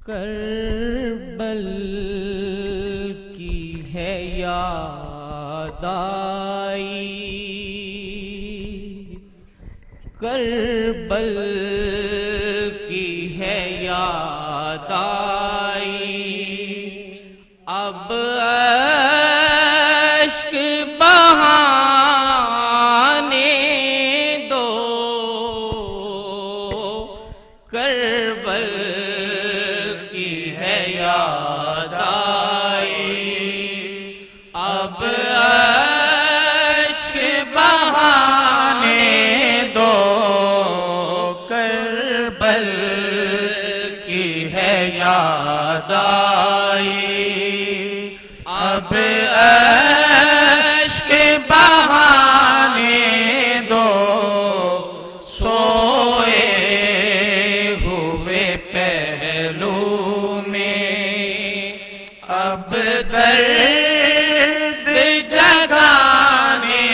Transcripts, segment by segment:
کربل کی ہے یاد آئی، کربل کی ہے یاد آئی، اب اشک بہانے دو، کربل کی ہے یاد آئی، اب اشک بہانے دو، کربل کی ہے یاد آئی، اب اشک بہانے دو، سوئے ہوئے پہلو میں اب درد جگانے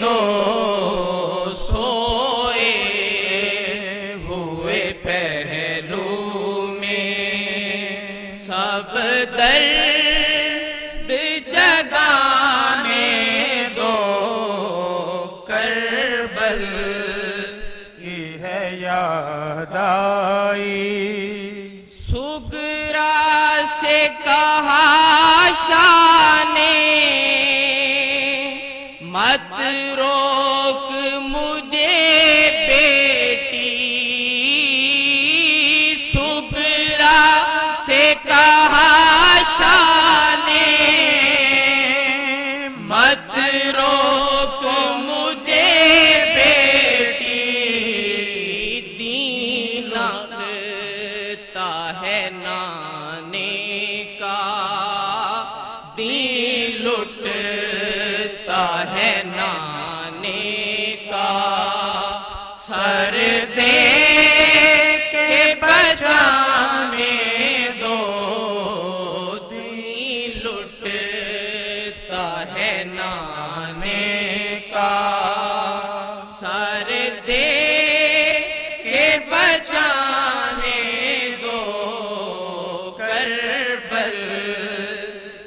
دو، سوئے ہوئے پہلو میں سب درد جگانے دو، کربل کی ہے یاد آئی، سغرا سے کہا شاہ نے مت روک مجھے بیٹی، سغرا سے کہا شاہ نے مت روک مجھے بیٹی، دین لگتا ہے نانے کا، دین لٹتا ہے نانے کا، سر دے کے بچانے دو، دین لٹتا ہے نانے کا، سر دے کے بچانے دو، کربل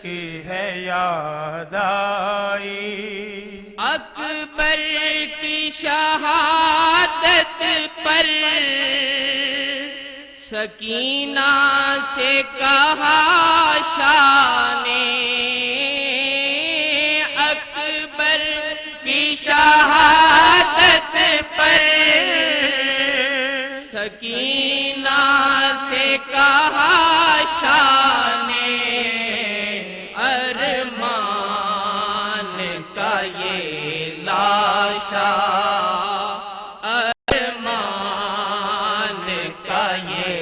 کی ہے یاد آئی، اکبر کی شہادت پر سکینہ سے کہا شاہ نے، اکبر کی شہادت پر سکینہ سے کہا شاہ نے، ارمان کا یہ لاشا، ارمان کا یہ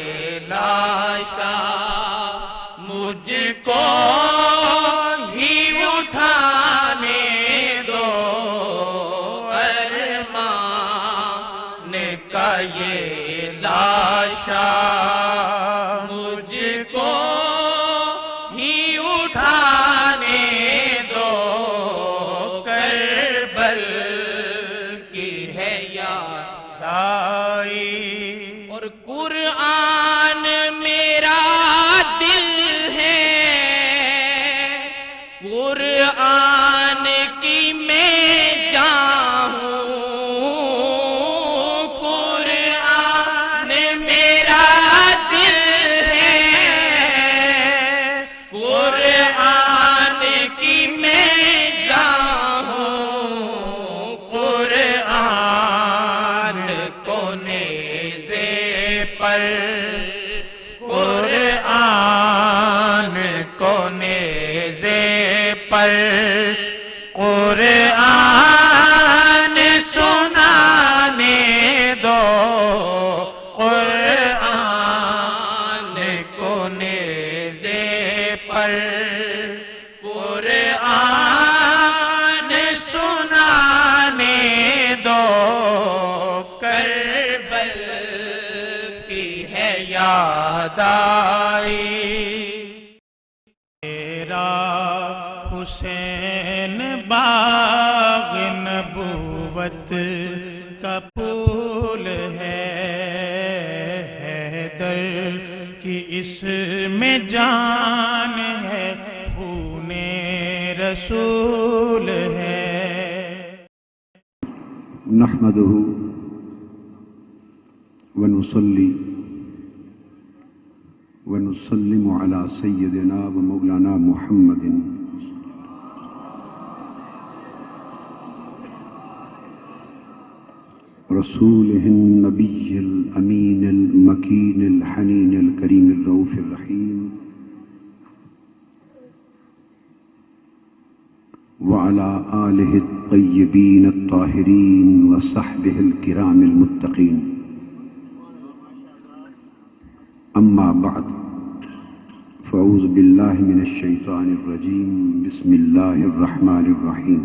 لاشا، مجھ کو ہی اٹھانے دو، ارمان کا یہ لاشا، مجھ کو ہی اٹھانے دو، کربل کی ہے یاد آئی، اور قرآن میرا دل ہے، قرآن کی میں جان ہوں، قرآن میرا دل ہے، قرآن کی میں جان ہوں، قرآن کو نیزے پر، قرآن کو نیزے پر، قرآن سنانے دو، قرآن کو نیزے پر، قرآن سنانے دو، کربل کی ہے یاد آئی، میرا حسین باغ نبوت کا پھول ہے، حیدر کہ اس میں جان ہے، خون رسول ہے۔ نحمده ونصلي ونسلم على سيدنا ومولانا محمد رسوله النبي الأمين المكين الحنين الكريم الرؤوف الرحيم وعلى آله الطيبين الطاهرين وصحبه الكرام المتقين. أما بعد فأعوذ بالله من الشيطان الرجيم. بسم الله الرحمن الرحيم.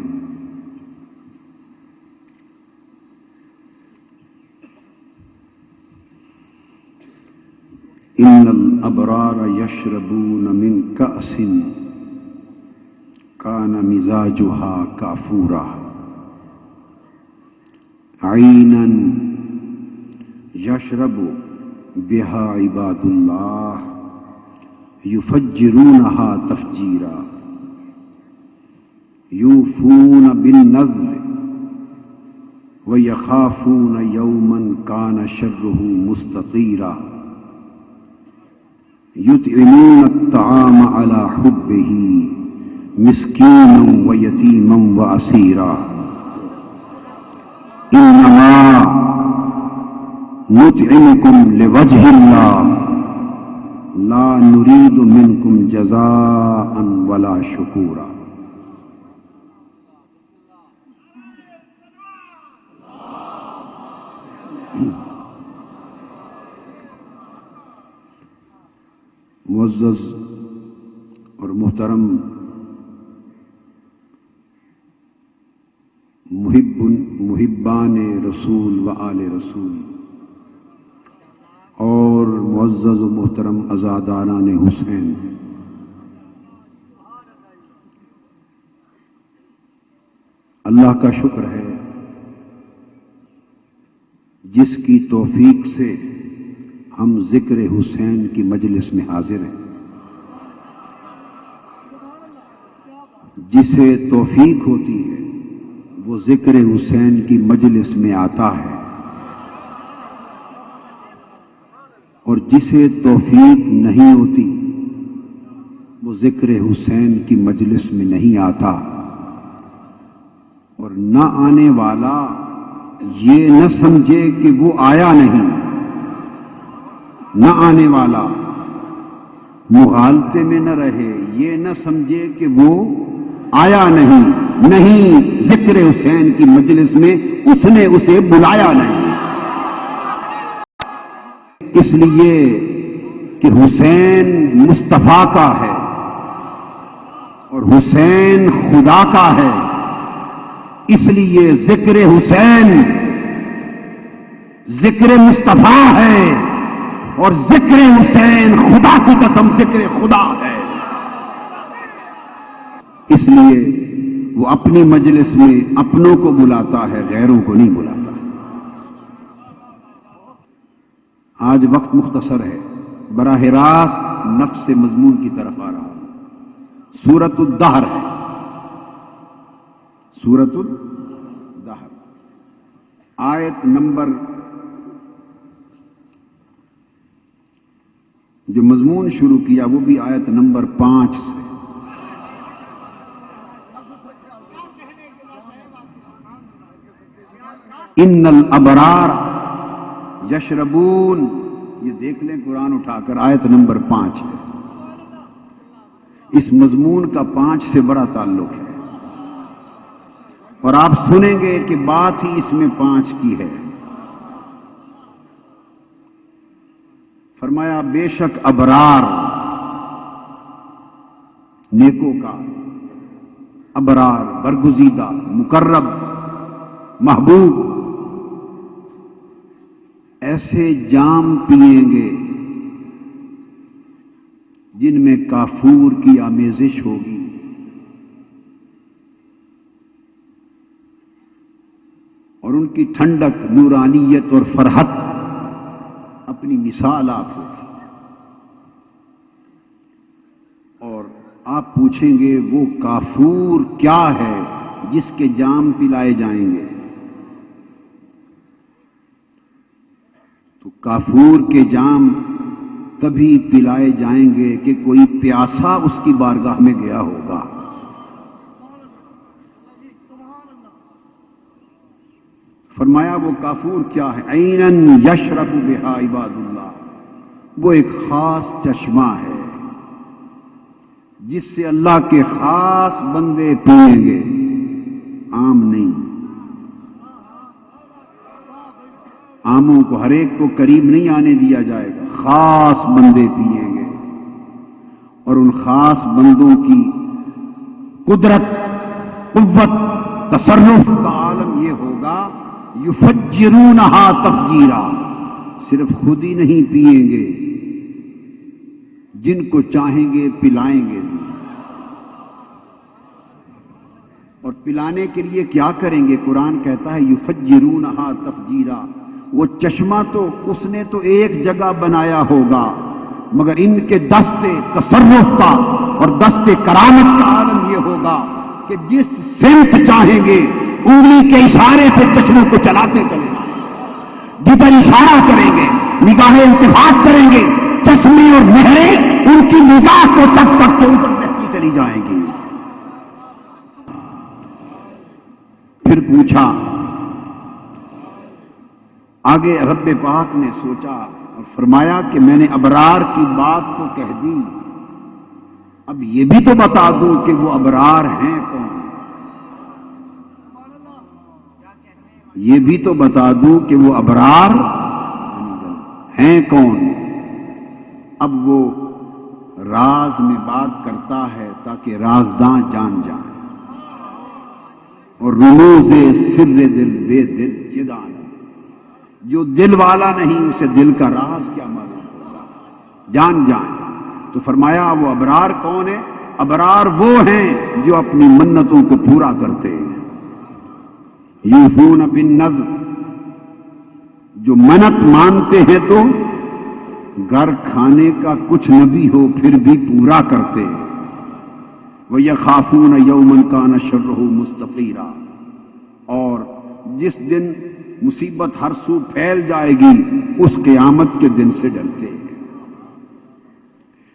إن الأبرار يشربون من كأس كان مزاجها كافورا عينا يشرب بها عباد الله يفجرونها تفجيرا يوفون بالنذر ويخافون يوما كان شره مستطيرا يطعمون الطعام على حبه مسكينا ويتيما وأسيرا إنما نطعمكم لوجه الله لا نريد منكم جزاء ولا شكورا. معزز اور محترم محبان رسول و آل رسول اور معزز و محترم عزاداران حسین، اللہ کا شکر ہے جس کی توفیق سے ہم ذکر حسین کی مجلس میں حاضر ہیں. جسے توفیق ہوتی ہے وہ ذکر حسین کی مجلس میں آتا ہے، اور جسے توفیق نہیں ہوتی وہ ذکر حسین کی مجلس میں نہیں آتا. اور نہ آنے والا یہ نہ سمجھے کہ وہ آیا نہیں، نہ آنے والا مغالطے میں نہ رہے، یہ نہ سمجھے کہ وہ آیا نہیں. نہیں، ذکر حسین کی مجلس میں اس نے اسے بلایا نہیں، اس لیے کہ حسین مصطفیٰ کا ہے اور حسین خدا کا ہے. اس لیے ذکر حسین ذکر مصطفیٰ ہے، اور ذکر حسین خدا کی قسم ذکر خدا ہے. اس لیے وہ اپنی مجلس میں اپنوں کو بلاتا ہے، غیروں کو نہیں بلاتا. آج وقت مختصر ہے، براہ راست نفس مضمون کی طرف آ رہا ہوں. سورۃ الدہر ہے، سورۃ الدہر، آیت نمبر، جو مضمون شروع کیا وہ بھی آیت نمبر 5 سے. ان الابرار یشربون، یہ دیکھ لیں قرآن اٹھا کر، آیت نمبر 5 ہے. اس مضمون کا 5 سے بڑا تعلق ہے، اور آپ سنیں گے کہ بات ہی اس میں 5 کی ہے. فرمایا بے شک ابرار، نیکوں کا، ابرار برگزیدہ، مقرب، محبوب، ایسے جام پئیں گے جن میں کافور کی آمیزش ہوگی، اور ان کی ٹھنڈک، نورانیت اور فرحت اپنی مثال آپ ہوگی. اب پوچھیں گے وہ کافور کیا ہے جس کے جام پلائے جائیں گے؟ تو کافور کے جام تبھی پلائے جائیں گے کہ کوئی پیاسا اس کی بارگاہ میں گیا ہوگا۔ فرمایا وہ کافور کیا ہے؟ عینن یشرب بہا عباد اللہ، وہ ایک خاص چشمہ ہے جس سے اللہ کے خاص بندے پئیں گے، عام نہیں۔ عاموں کو ہر ایک کو قریب نہیں آنے دیا جائے گا، خاص بندے پئیں گے، اور ان خاص بندوں کی قدرت، قوت، تصرف کا عالم یہ ہوگا یفجرونہا تفجیرا، صرف خود ہی نہیں پئیں گے، جن کو چاہیں گے پلائیں گے بھی۔ اور پلانے کے لیے کیا کریں گے؟ قرآن کہتا ہے یفجرونہا تفجیرا، وہ چشمہ تو اس نے تو ایک جگہ بنایا ہوگا، مگر ان کے دست تصرف کا اور دست کرامت کا عالم یہ ہوگا کہ جس سمت چاہیں گے انگلی کے اشارے سے چشموں کو چلاتے چلے جائیں، جدھر اشارہ کریں گے، نگاہیں التفات کریں گے، چشمے اور نہریں ان کی نگاہ کو تک تک تو ادھر بہتی چلی جائیں گی۔ پھر پوچھا، آگے رب پاک نے سوچا اور فرمایا کہ میں نے ابرار کی بات تو کہہ دی، اب یہ بھی تو بتا دوں کہ وہ ابرار ہیں کون، یہ بھی تو بتا دوں کہ وہ ابرار ہیں کون۔ اب وہ راز میں بات کرتا ہے تاکہ رازداں جان جائیں، اور رموز سر دل بے دل جدان، جو دل والا نہیں اسے دل کا راز کیا معلوم ہوگا، جان جائیں۔ تو فرمایا وہ ابرار کون ہے؟ ابرار وہ ہیں جو اپنی منتوں کو پورا کرتے ہیں، یوفون بالنذر، جو منت مانتے ہیں تو گھر کھانے کا کچھ نہ بھی ہو پھر بھی پورا کرتے ہیں، وَيَخَافُونَ يَوْمًا كَانَ شَرُّهُ مُسْتَطِيرًا، اور جس دن مصیبت ہر سو پھیل جائے گی اس قیامت کے دن سے ڈرتے ہیں۔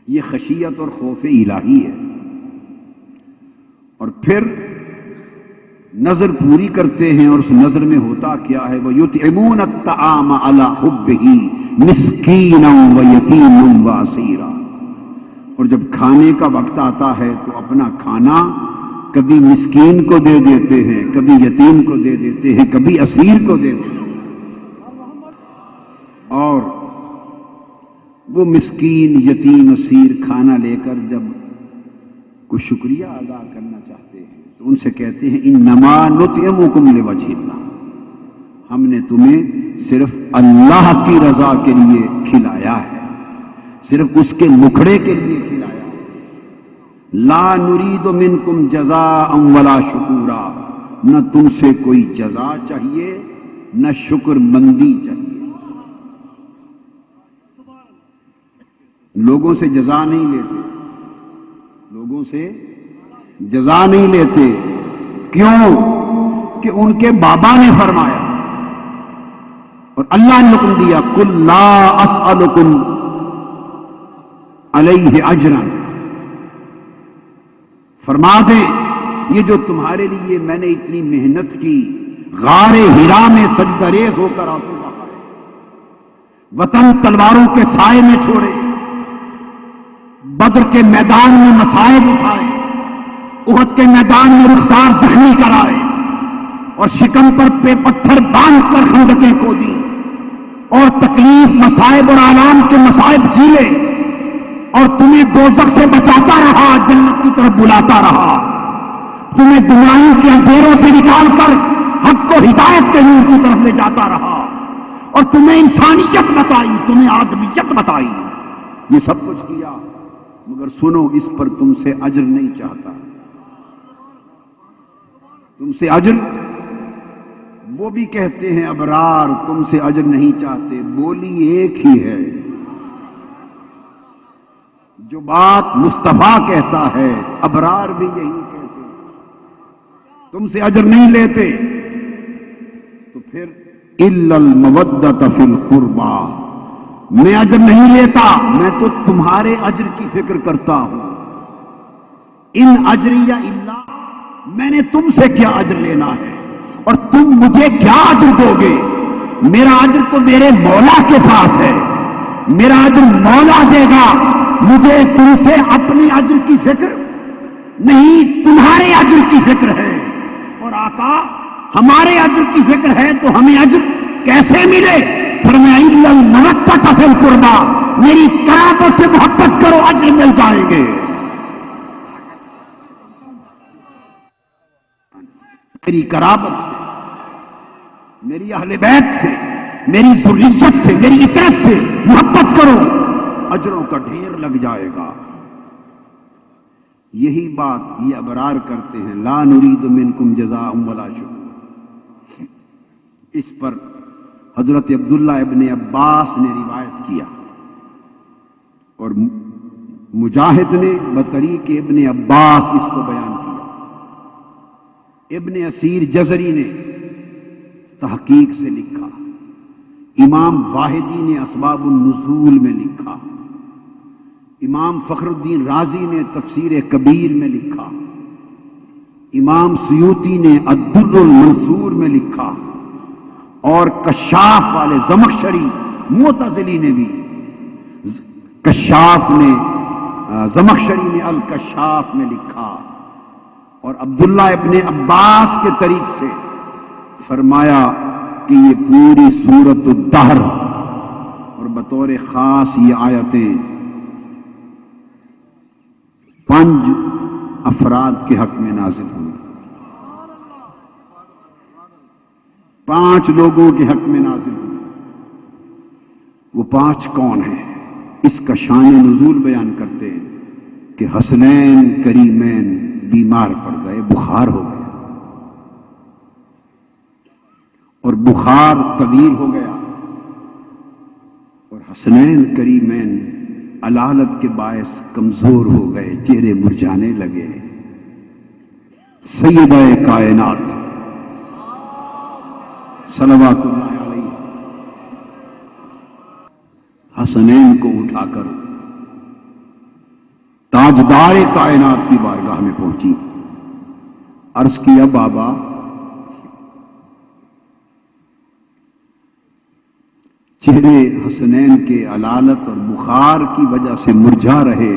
یہ خشیت اور خوف الہی ہے۔ اور پھر نظر پوری کرتے ہیں، اور اس نظر میں ہوتا کیا ہے؟ وَيُطْعِمُونَ الطَّعَامَ عَلَى حُبِّهِ مِسْكِينًا وَيَتِيمًا وَأَسِيرًا، اور جب کھانے کا وقت آتا ہے تو اپنا کھانا کبھی مسکین کو دے دیتے ہیں، کبھی یتیم کو دے دیتے ہیں، کبھی اسیر کو دے دیتے ہیں، اور وہ مسکین، یتیم، اسیر کھانا لے کر جب کوئی شکریہ ادا کرنا چاہتے ہیں تو ان سے کہتے ہیں انما نطعمکم لوجہ اللہ، ہم نے تمہیں صرف اللہ کی رضا کے لیے کھلایا ہے، صرف اس کے مکھڑے کے لیے کھلایا ہے، لا نرید منکم جزاء ولا شکورا، نہ تم سے کوئی جزا چاہیے نہ شکر مندی چاہیے۔ لوگوں سے جزا نہیں لیتے، لوگوں سے جزا نہیں لیتے، کیوں؟ کہ ان کے بابا نے فرمایا اور اللہ نے حکم دیا قل لا اسألکم علیہ اجرا، فرما دیں یہ جو تمہارے لیے میں نے اتنی محنت کی، غار ہرا میں سجدہ ریز ہو کر آنسو بہائے، وطن تلواروں کے سائے میں چھوڑے، بدر کے میدان میں مصائب اٹھائے، احد کے میدان میں رخسار زخمی کرائے، اور شکم پر پتھر باندھ کر خندقیں کھودی، اور تکلیف، مصائب اور آلام کے مصائب جھیلے، اور تمہیں دوزخ سے بچاتا رہا، جنت کی طرف بلاتا رہا، تمہیں دنیاوں کے اندھیروں سے نکال کر حق کو ہدایت کے نور کی طرف لے جاتا رہا، اور تمہیں انسانیت بتائی، تمہیں آدمیت بتائی، یہ سب کچھ کیا، مگر سنو اس پر تم سے اجر نہیں چاہتا، تم سے اجر، وہ بھی کہتے ہیں ابرار تم سے اجر نہیں چاہتے، بولی ایک ہی ہے، جو بات مصطفیٰ کہتا ہے ابرار بھی یہی کہتے ہیں، تم سے اجر نہیں لیتے، تو پھر الا المودۃ فی القربى، میں اجر نہیں لیتا، میں تو تمہارے اجر کی فکر کرتا ہوں۔ ان اجریہ الا، میں نے تم سے کیا اجر لینا ہے اور تم مجھے کیا اجر دو گے؟ میرا اجر تو میرے مولا کے پاس ہے، میرا اجر مولا دے گا، مجھے تم سے اپنے اجر کی فکر نہیں، تمہارے اجر کی فکر ہے۔ اور آقا ہمارے اجر کی فکر ہے تو ہمیں اجر کیسے ملے؟ فرمایا الا المودۃ فی القربى، میری قرابت سے محبت کرو، اجر مل جائیں گے۔ میری قرابت سے، میری اہل بیت سے، میری ذریت سے، میری اطاعت سے محبت کرو، اجروں کا ڈھیر لگ جائے گا۔ یہی بات یہ ابرار کرتے ہیں، لا نرید منکم جزاء ولا شکور۔ اس پر حضرت عبداللہ ابن عباس نے روایت کیا اور مجاہد نے بطریق ابن عباس اس کو بیان کیا۔ ابن اسیر جزری نے تحقیق سے لکھا، امام واحدی نے اسباب النزول میں لکھا، امام فخر الدین رازی نے تفسیر کبیر میں لکھا، امام سیوطی نے الدر المنصور میں لکھا، اور کشاف والے زمخشری معتزلی نے بھی، کشاف نے زمخشری نے الکشاف میں لکھا، اور عبداللہ ابن عباس کے طریق سے فرمایا کہ یہ پوری سورۃ الدہر اور بطور خاص یہ آیتیں 5 افراد کے حق میں نازل ہوئی، 5 لوگوں کے حق میں نازل ہوئی۔ وہ 5 کون ہیں؟ اس کا شان نزول بیان کرتے ہیں کہ حسنین کریمین بیمار پڑ گئے، بخار ہو گیا، اور بخار طویل ہو گیا، اور حسنین کریمین علالت کے باعث کمزور ہو گئے، چہرے مرجھانے لگے۔ سیدہ کائنات صلوات اللہ علیہ حسنین کو اٹھا کر تاجدار کائنات کی بارگاہ میں پہنچی، عرض کیا بابا چہرے حسنین کے علالت اور بخار کی وجہ سے مرجھا رہے،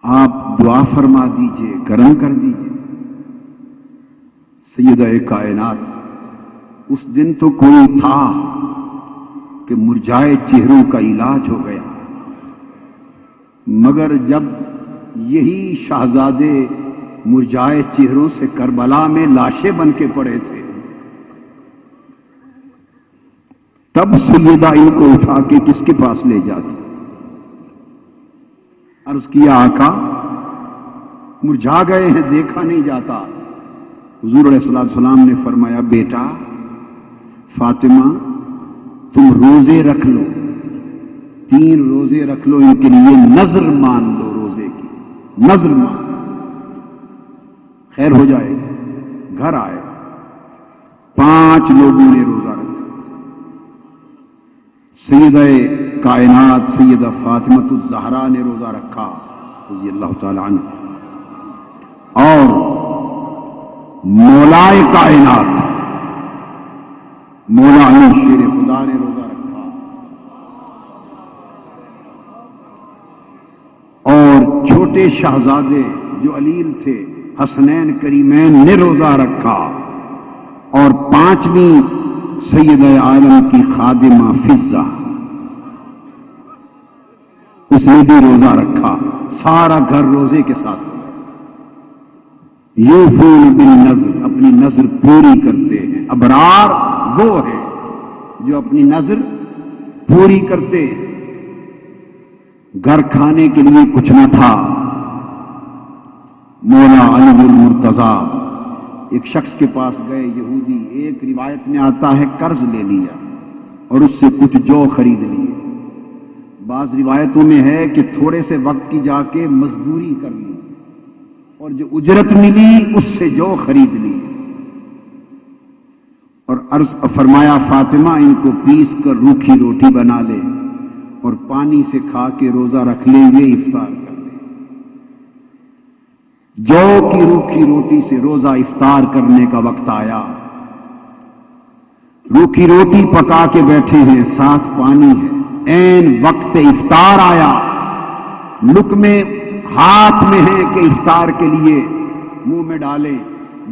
آپ دعا فرما دیجئے، کرم کر دیجئے۔ سیدہ کائنات، اس دن تو کوئی تھا کہ مرجھائے چہروں کا علاج ہو گیا، مگر جب یہی شہزادے مرجھائے چہروں سے کربلا میں لاشیں بن کے پڑے تھے، تب سیدہ ان کو اٹھا کے کس کے پاس لے جاتی؟ عرض کیا آقا مرجھا گئے ہیں، دیکھا نہیں جاتا۔ حضور علیہ السلام نے فرمایا بیٹا فاطمہ تم روزے رکھ لو، 3 روزے رکھ لو، ان کے لیے نذر مان لو، روزے کی نذر مان، خیر ہو جائے گا۔ گھر آئے، 5 لوگوں نے روزہ رکھا، سیدہ کائنات سیدہ فاطمۃ الزہرا نے روزہ رکھا رضی اللہ تعالی عنہ، اور مولائے کائنات مولا علی شیر خدا نے روزہ رکھا، اور چھوٹے شہزادے جو علیل تھے حسنین کریمین نے روزہ رکھا، اور 5ویں سیدہ عالم کی خادمہ فضہ اس نے بھی روزہ رکھا، سارا گھر روزے کے ساتھ ہو۔ یوفون بالنذر، اپنی نذر پوری کرتے ہیں۔ ابرار وہ ہے جو اپنی نذر پوری کرتے ہیں۔ گھر کھانے کے لیے کچھ نہ تھا، مولا علی المرتضیٰ ایک شخص کے پاس گئے یہودی، ایک روایت میں آتا ہے قرض لے لیا اور اس سے کچھ جو خرید لیے، بعض روایتوں میں ہے کہ تھوڑے سے وقت کی جا کے مزدوری کر لی اور جو اجرت ملی اس سے جو خرید لی، اور عرض فرمایا فاطمہ ان کو پیس کر روکھی روٹی بنا لے اور پانی سے کھا کے روزہ رکھ لیں گے، افطار کر لیں۔ جو کی روکھی روٹی سے روزہ افطار کرنے کا وقت آیا، روکھی روٹی پکا کے بیٹھے ہیں، ساتھ پانی ہے، عین وقت افطار آیا، لقمے ہاتھ میں ہے کہ افطار کے لیے منہ میں ڈالے،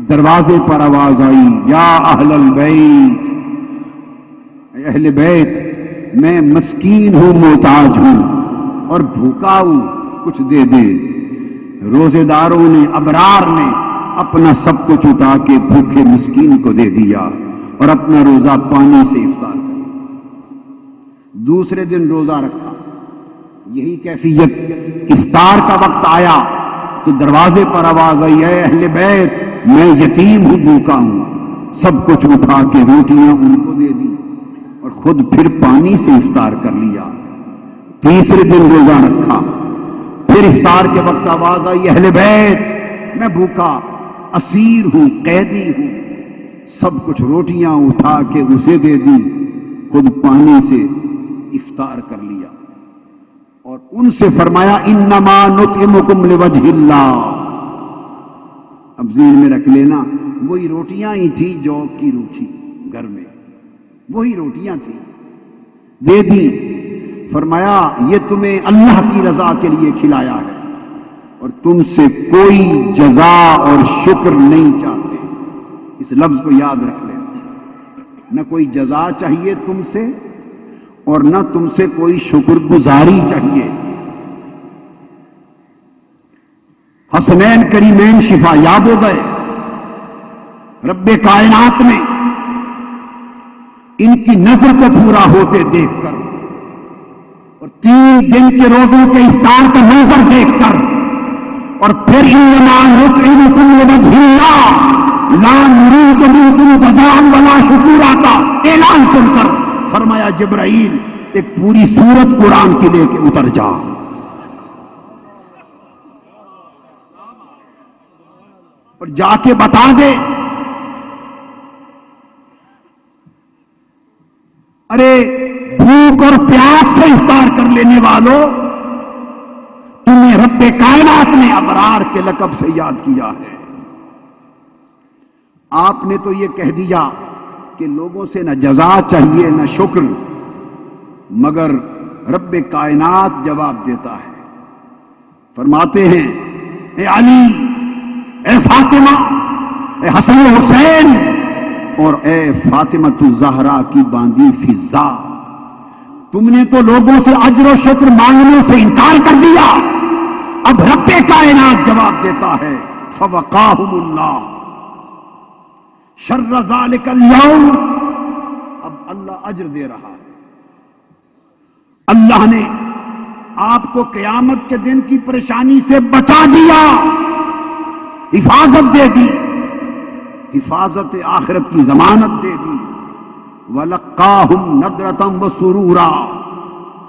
دروازے پر آواز آئی یا اہل البیت، اے اہل بیت میں مسکین ہوں، محتاج ہوں اور بھوکا ہوں، کچھ دے دے۔ روزے داروں نے، ابرار نے اپنا سب کچھ اٹھا کے بھوکے مسکین کو دے دیا اور اپنا روزہ پانی سے افطار کر دیا۔ دوسرے دن روزہ رکھا، یہی کیفیت، افطار کا وقت آیا تو دروازے پر آواز آئی اے اہل بیت میں یتیم ہوں، بھوکا ہوں، سب کچھ اٹھا کے روٹیاں ان کو دے دی اور خود پھر پانی سے افطار کر لیا۔ تیسرے دن روزہ رکھا، پھر افطار کے وقت آواز آئی اہل بیت میں بھوکا، اسیر ہوں، قیدی ہوں، سب کچھ روٹیاں اٹھا کے اسے دے دی، خود پانی سے افطار کر لیا اور ان سے فرمایا انما نطعمکم لوجہ اللہ۔ اب ذہن میں رکھ لینا وہی روٹیاں ہی تھی جو کی روکھی گھر میں، وہی روٹیاں تھیں، دے دی، فرمایا یہ تمہیں اللہ کی رضا کے لیے کھلایا ہے اور تم سے کوئی جزا اور شکر نہیں چاہتے۔ اس لفظ کو یاد رکھ لینا، نہ کوئی جزا چاہیے تم سے اور نہ تم سے کوئی شکر گزاری چاہیے۔ حسنین کریمین شفا یاب ہو گئے، رب کائنات نے ان کی نظر کو پورا ہوتے دیکھ کر اور 3 دن کے روزوں کے افطار کا منظر دیکھ کر اور پھر انما نطعمکم لوجہ اللہ لا نريد منکم جزاء ولا شکورا کا اعلان سن کر فرمایا جبرائیل ایک پوری سورت قرآن کی لے کے اتر جا، اور جا کے بتا دے ارے بھوک اور پیاس سے افطار کر لینے والوں، تمہیں رب کائنات نے ابرار کے لقب سے یاد کیا ہے۔ آپ نے تو یہ کہہ دیا کہ لوگوں سے نہ جزا چاہیے نہ شکر، مگر رب کائنات جواب دیتا ہے، فرماتے ہیں اے علی، اے فاطمہ، اے حسن و حسین اور اے فاطمۃ الزہرا کی باندھی فضا، تم نے تو لوگوں سے اجر و شکر مانگنے سے انکار کر دیا، اب رب کائنات جواب دیتا ہے فوقاہم اللہ شر ذالک اليوم، اب اللہ اجر دے رہا ہے۔ اللہ نے آپ کو قیامت کے دن کی پریشانی سے بچا دیا، حفاظت دے دی، حفاظت آخرت کی ضمانت دے دی۔ وَلَقَّاهُمْ نَضْرَةً وَسُرُورًا،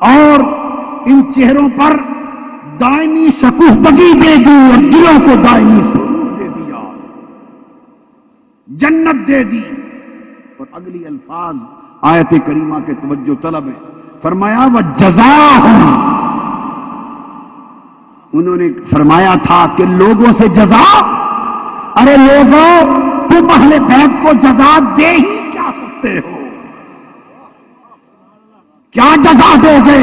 اور ان چہروں پر دائمی شکوفتگی دے دی اور دلوں کو دائمی سرور دے دیا، جنت دے دی۔ اور اگلی الفاظ آیت کریمہ کے توجہ طلب ہے، فرمایا وَجَزَاهُمْ، انہوں نے فرمایا تھا کہ لوگوں سے جزا، ارے لوگوں تم اہل بیت کو جزا دے ہی کیا سکتے ہو، کیا جزا دو گے؟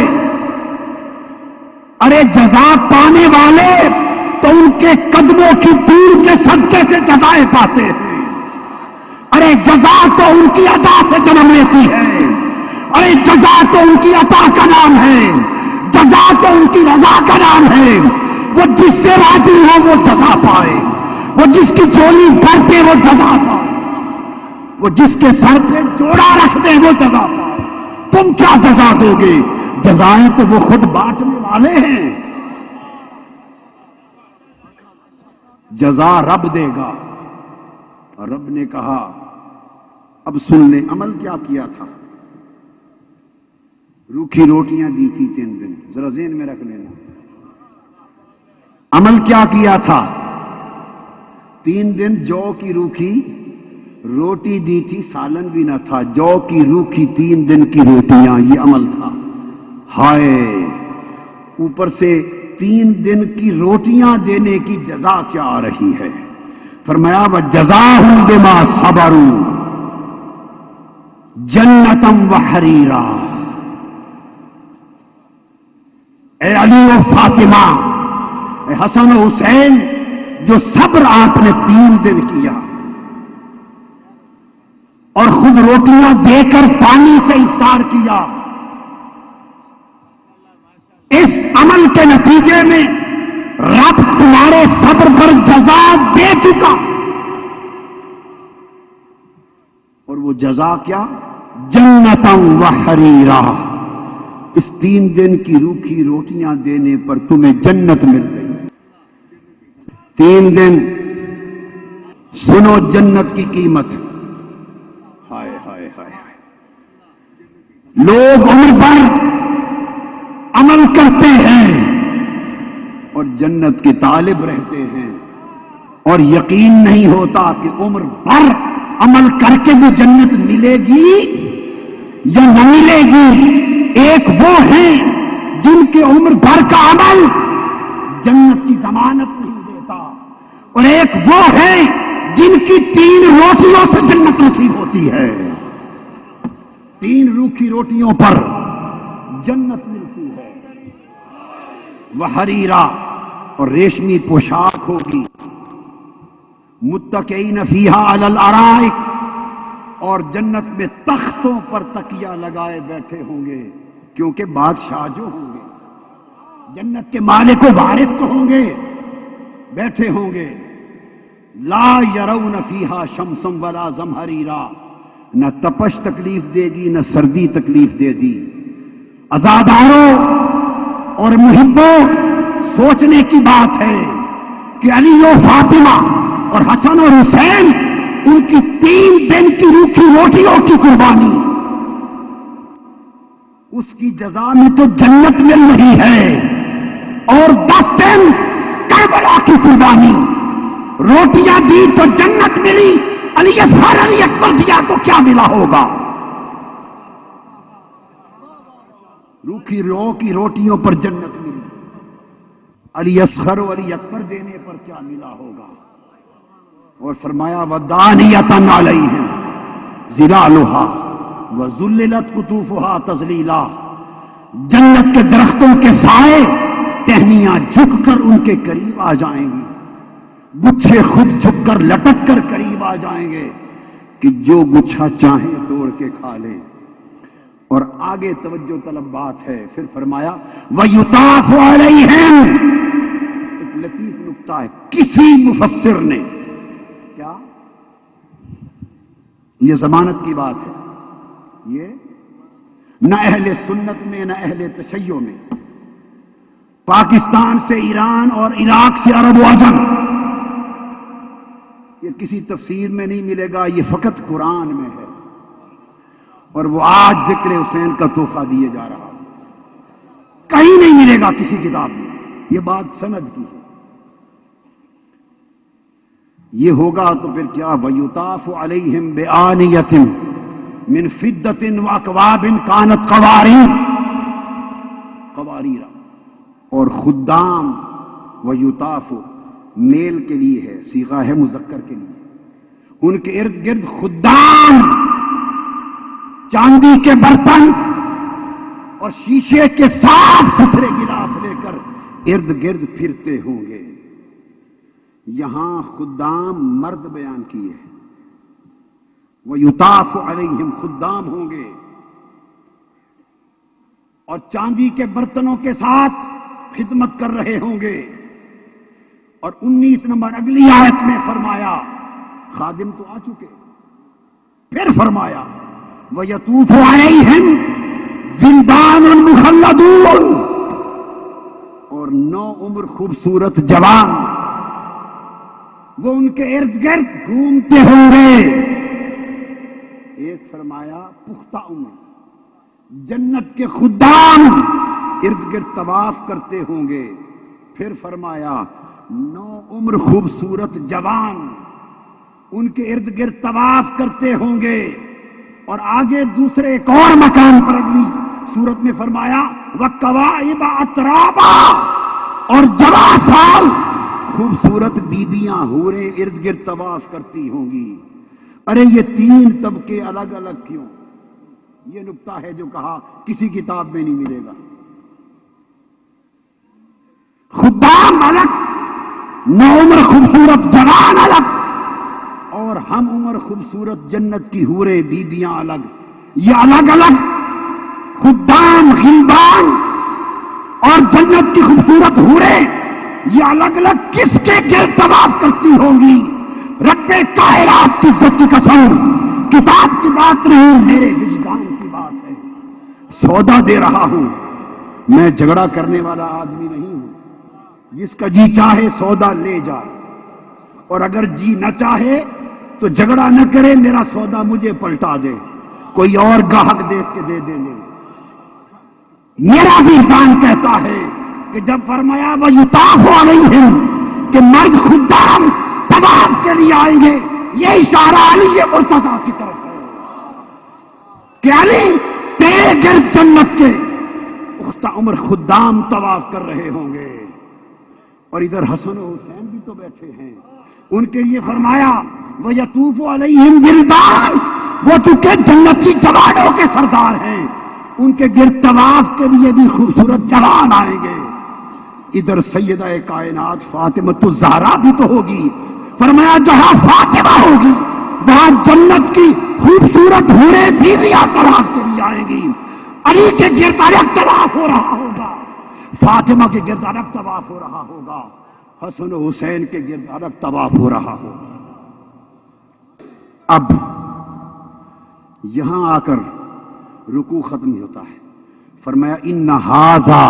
ارے جزا پانے والے تو ان کے قدموں کی دور کے صدقے سے جزائیں پاتے ہیں، ارے جزا تو ان کی عطا سے جنم لیتی ہے، ارے جزا تو ان کی عطا کا نام ہے، جزا تو ان کی رضا کا نام ہے۔ وہ جس سے راضی ہو وہ جزا پائے، وہ جس کی چولی بھرتے وہ جزا پائے، وہ جس کے سر پہ جوڑا رکھ دے وہ جزا پائے۔ تم کیا جزا دو گے؟ جزائیں تو وہ خود بانٹنے والے ہیں، جزا رب دے گا۔ اور رب نے کہا اب سن لیں عمل کیا کیا تھا، روکھی روٹیاں دی تھی 3 دن، ذرا ذہن میں رکھ لینا۔ عمل کیا کیا تھا؟ 3 دن جو کی روکھی روٹی دی تھی، سالن بھی نہ تھا، جو کی روکھی 3 دن کی روٹیاں، یہ عمل تھا۔ ہائے، اوپر سے 3 دن کی روٹیاں دینے کی جزا کیا آ رہی ہے؟ فرمایا وَجَزَاهُمْ بِمَا صَبَرُوا جَنَّةً وَحَرِيرًا۔ اے علی و فاطمہ، اے حسن و حسین، جو صبر آپ نے 3 دن کیا اور خود روٹیاں دے کر پانی سے افطار کیا، اس عمل کے نتیجے میں رب تمہارے صبر پر جزا دے چکا، اور وہ جزا کیا؟ جنتا وحریرا۔ اس 3 دن کی روکھی روٹیاں دینے پر تمہیں جنت مل گئی۔ 3 دن سنو جنت کی قیمت۔ ہائے ہائے ہائے ہائے، لوگ عمر بھر عمل کرتے ہیں اور جنت کے طالب رہتے ہیں، اور یقین نہیں ہوتا کہ عمر بھر عمل کر کے بھی جنت ملے گی یا نہ ملے گی۔ ایک وہ ہیں جن کے عمر بھر کا عمل جنت کی ضمانت نہیں دیتا، اور ایک وہ ہیں جن کی 3 روٹیوں سے جنت نصیب ہوتی ہے۔ 3 روکھی روٹیوں پر جنت ملتی ہے۔ وحریرا، اور ریشمی پوشاک ہوگی۔ متکئین فیہا علی الارائک، اور جنت میں تختوں پر تکیہ لگائے بیٹھے ہوں گے، کیونکہ بادشاہ جو ہوں گے، جنت کے مالک و وارث جو ہوں گے، بیٹھے ہوں گے۔ لا یرون فیہا شمسا ولا زمہریرا، نہ تپش تکلیف دے گی، نہ سردی تکلیف دے دی۔ عزاداروں اور محبوں، سوچنے کی بات ہے کہ علی و فاطمہ اور حسن اور حسین، ان کی 3 دن کی روکھی روٹیوں کی قربانی، اس کی جزا میں تو جنت مل رہی ہے، اور 10 دن کربلا کی قربانی، روٹیاں دی تو جنت ملی، علی اصغر علی اکبر دیا تو کیا ملا ہوگا؟ روکھی کی روٹیوں پر جنت ملی، علی اصغر و علی اکبر دینے پر کیا ملا ہوگا؟ اور فرمایا وَدَانِيَةً عَلَيْهِمْ ظِلَالُهَا وَذُلِّلَتْ قُطُوفُهَا تَذْلِيلًا۔ جنت کے درختوں کے سائے ٹہنیاں جھک کر ان کے قریب آ جائیں گی، گچھے خود جھک کر لٹک کر قریب آ جائیں گے کہ جو گچھا چاہیں توڑ کے کھا لیں۔ اور آگے توجہ طلب بات ہے، پھر فرمایا وَيُطَافُ عَلَيْهِمْ۔ ایک لطیف نکتہ ہے، کسی مفسر نے، کیا یہ ضمانت کی بات ہے، یہ نہ اہل سنت میں نہ اہل تشیع میں، پاکستان سے ایران اور عراق سے عرب و عجم، یہ کسی تفسیر میں نہیں ملے گا، یہ فقط قرآن میں ہے، اور وہ آج ذکر حسین کا تحفہ دیے جا رہا، کہیں نہیں ملے گا کسی کتاب میں۔ یہ بات سند کی ہے، یہ ہوگا تو پھر کیا؟ وَيُطَافُ عَلَيْهِمْ بِآنِيَةٍ مِّن فِضَّةٍ وَأَكْوَابٍ كَانَتْ قَوَارِيرَ، اور خدام، وَيُطَافُ میل کے لیے ہے، صیغہ ہے مذکر کے لیے، ان کے ارد گرد خدام چاندی کے برتن اور شیشے کے صاف ستھرے گلاس لے کر ارد گرد پھرتے ہوں گے۔ یہاں خدام مرد بیان کیے ہیں، وَيُطَافُ عَلَيْهِمْ، خدام ہوں گے اور چاندی کے برتنوں کے ساتھ خدمت کر رہے ہوں گے۔ اور 19 نمبر اگلی آیت میں فرمایا، خادم تو آ چکے، پھر فرمایا وَيَطُوفُ عَلَيْهِمْ وِلْدَانٌ مُخَلَّدُونَ، اور 9 عمر خوبصورت جوان وہ ان کے ارد گرد گھومتے ہوں گے۔ ایک فرمایا پختہ عمر جنت کے خدام ارد گرد طواف کرتے ہوں گے. پھر فرمایا نو عمر خوبصورت جوان ان کے ارد گرد طواف کرتے ہوں گے. اور آگے دوسرے ایک اور مکان پر اگلی صورت میں فرمایا وَقَوَائِبَ أَتْرَابًا، اور جوان سال خوبصورت بیبیاں حوریں ارد گرد طواف کرتی ہوں گی. ارے یہ تین طبقے الگ الگ کیوں؟ یہ نکتہ ہے جو کہا کسی کتاب میں نہیں ملے گا. خدام الگ، نو عمر خوبصورت جوان الگ، اور ہم عمر خوبصورت جنت کی حوریں بیبیاں الگ. یہ الگ الگ خدام غلمان اور جنت کی خوبصورت حوریں یہ الگ الگ کس کے گرد طواف کرتی ہوں گی؟ رب کائنات کی عزت کی قسم، کتاب کی بات نہیں، میرے وجدان کی بات ہے. سودا دے رہا ہوں، میں جھگڑا کرنے والا آدمی نہیں ہوں. جس کا جی چاہے سودا لے جائے، اور اگر جی نہ چاہے تو جھگڑا نہ کرے، میرا سودا مجھے پلٹا دے، کوئی اور گاہک دیکھ کے دے دے. میرا وجدان کہتا ہے کہ جب فرمایا وَيُطَافُ عَلَيْهِمْ کہ مرد خدام طواف کے لیے آئیں گے، یہ اشارہ علی مرتضیٰ کی طرف ہے کہ علی تیرے گرد جنت کے پختہ عمر خدام طواف کر رہے ہوں گے. اور ادھر حسن و حسین بھی تو بیٹھے ہیں، ان کے لیے فرمایا وَيَطُوفُ عَلَيْهِمْ وِلْدَانٌ، وہ چونکہ جنتی جوانوں کے سردار ہیں، ان کے گرد طواف کے لیے بھی خوبصورت جوان آئیں گے. ادھر سیدہ کائنات فاطمہ الزہرا بھی تو ہوگی. فرمایا جہاں فاطمہ ہوگی وہاں جنت کی خوبصورت حوریں بیویاں طواف کے لیے آئیں گی. علی کے گرد الگ طواف ہو رہا ہوگا، فاطمہ کے گرد الگ طواف ہو رہا ہوگا، حسن و حسین کے گرد الگ طواف ہو رہا ہوگا. اب یہاں آ کر رکوع ختم ہی ہوتا ہے. فرمایا ان ھذا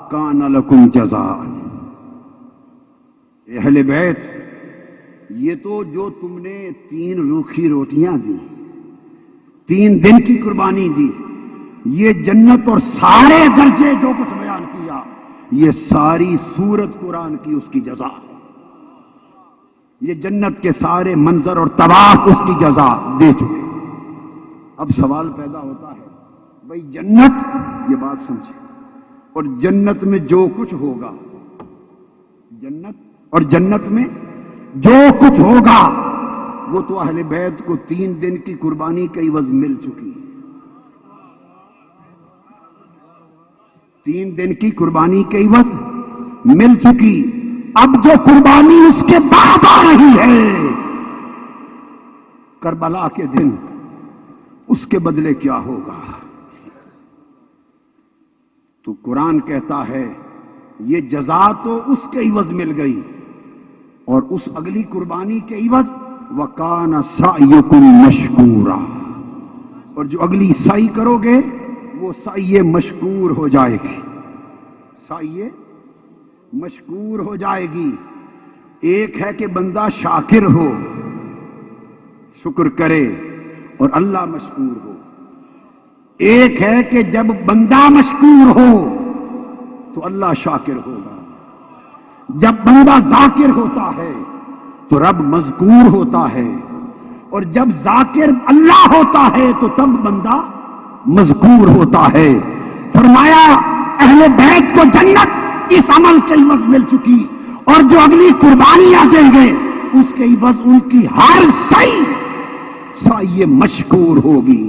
کان لکم جزاء. اہل بیت، یہ تو جو تم نے 3 روکھی روٹیاں دی، 3 دن کی قربانی دی، یہ جنت اور سارے درجے جو کچھ بیان کیا، یہ ساری سورت قرآن کی اس کی جزا ہے. یہ جنت کے سارے منظر اور طواف اس کی جزا دے چکے. اب سوال پیدا ہوتا ہے بھائی جنت، یہ بات سمجھے، اور جنت میں جو کچھ ہوگا، جنت اور جنت میں جو کچھ ہوگا وہ تو اہل بیت کو 3 دن کی قربانی کا عوض مل چکی. 3 دن کی قربانی کے عوض مل چکی. اب جو قربانی اس کے بعد آ رہی ہے کربلا کے دن، اس کے بدلے کیا ہوگا؟ تو قرآن کہتا ہے یہ جزا تو اس کے عوض مل گئی، اور اس اگلی قربانی کے عوض وَكَانَ سَعْيُكُمْ مَشْكُورًا، اور جو اگلی سعی کرو گے وہ سعی مشکور ہو جائے گی. سعی مشکور ہو جائے گی. ایک ہے کہ بندہ شاکر ہو، شکر کرے اور اللہ مشکور ہو. ایک ہے کہ جب بندہ مشکور ہو تو اللہ شاکر ہوگا. جب بندہ ذاکر ہوتا ہے تو رب مذکور ہوتا ہے، اور جب ذاکر اللہ ہوتا ہے تو تب بندہ مذکور ہوتا ہے. فرمایا اہل بیت کو جنت اس عمل کے عوض مل چکی، اور جو اگلی قربانیاں دیں گے اس کے عوض ان کی ہر سعی مشکور ہوگی.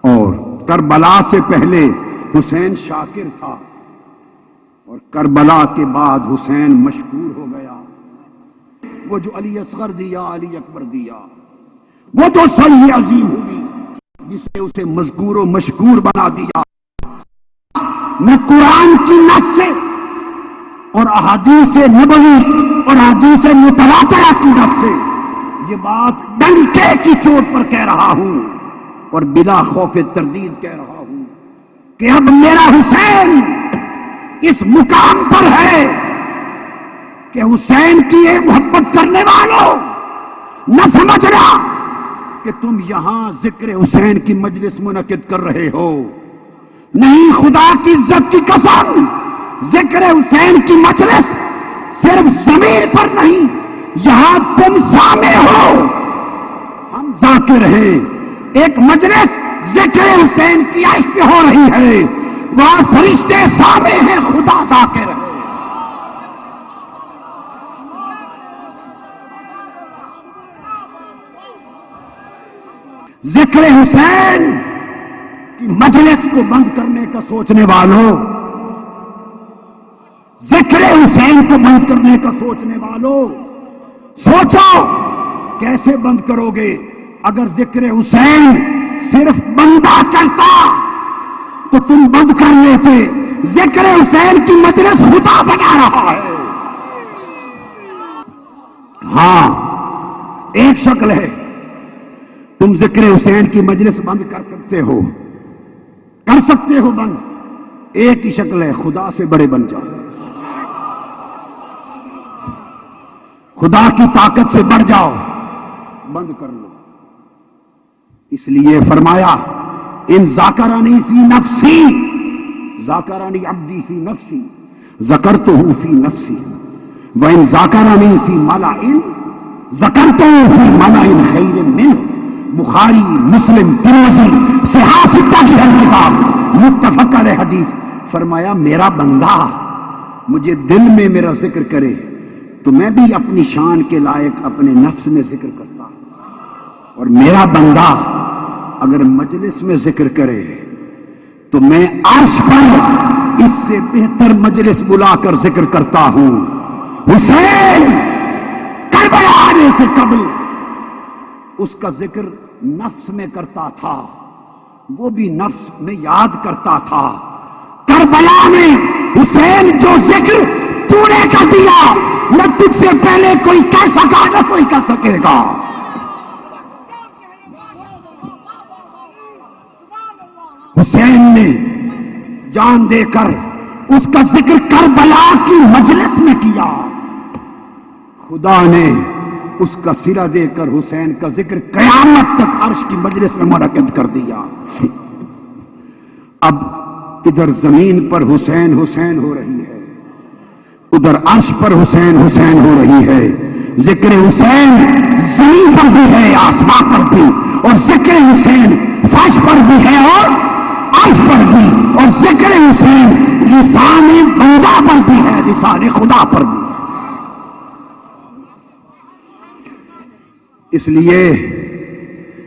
اور کربلا سے پہلے حسین شاکر تھا، اور کربلا کے بعد حسین مشکور ہو گیا. وہ جو علی اصغر دیا، علی اکبر دیا، وہ جو سعی عظیم ہوئی جس نے اسے مذکور و مشکور بنا دیا. میں قرآن کی نص سے اور احادیث نبوی اور احادیث متواترہ کی نص سے یہ بات ڈنکے کی چوٹ پر کہہ رہا ہوں، اور بلا خوف تردید کہہ رہا ہوں کہ اب میرا حسین اس مقام پر ہے کہ حسین کی ایک محبت کرنے والوں نہ سمجھنا کہ تم یہاں ذکر حسین کی مجلس منعقد کر رہے ہو. نہیں، خدا کی عزت کی قسم، ذکر حسین کی مجلس صرف زمین پر نہیں، یہاں تم سامنے ہو، ہم ذاکر ہیں. ایک مجلس ذکر حسین کی عرش پہ ہو رہی ہے، وہاں فرشتے سامنے ہیں، خدا ذاکر ہے. ذکر حسین کی مجلس کو بند کرنے کا سوچنے والوں، ذکر حسین کو بند کرنے کا سوچنے والوں، سوچو کیسے بند کرو گے؟ اگر ذکر حسین صرف بندہ کرتا تو تم بند کر لیتے. ذکر حسین کی مجلس خدا بنا رہا ہے. ہاں، ایک شکل ہے، تم ذکر حسین کی مجلس بند کر سکتے ہو بند. ایک ہی شکل ہے، خدا سے بڑے بن جاؤ، خدا کی طاقت سے بڑھ جاؤ، بند کر لو. اس لیے فرمایا ان ذاکرانی فی نفسی، ذاکرانی عبدی فی نفسی ذکرتہ فی نفسی وان ذاکرانی فی ملأ ذکرتہ فی ملأ خیر منہ. بخاری، مسلم، ترمذی، صحاح ستہ کی ہر کتاب متفق علیہ حدیث. فرمایا میرا بندہ مجھے دل میں میرا ذکر کرے تو میں بھی اپنی شان کے لائق اپنے نفس میں ذکر کرتا ہوں، اور میرا بندہ اگر مجلس میں ذکر کرے تو میں عرش پر اس سے بہتر مجلس بلا کر ذکر کرتا ہوں. حسین کربلا آنے سے قبل اس کا ذکر نفس میں کرتا تھا، وہ بھی نفس میں یاد کرتا تھا. کربلا میں حسین جو ذکر تو نے کر دیا، نہ تجھ سے پہلے کوئی کر سکا نہ کوئی کر سکے گا. حسین نے جان دے کر اس کا ذکر کربلا کی مجلس میں کیا. خدا نے اس کا صلہ دے کر حسین کا ذکر قیامت تک عرش کی مجلس میں منعقد کر دیا. اب ادھر زمین پر حسین حسین ہو رہی ہے، ادھر عرش پر حسین حسین ہو رہی ہے. ذکر حسین زمین پر بھی ہے، آسمان پر بھی، اور ذکر حسین فرش پر بھی ہے اور عرش پر بھی، اور ذکر حسین لسان بندہ پر بھی ہے، لسان خدا پر بھی. اس لیے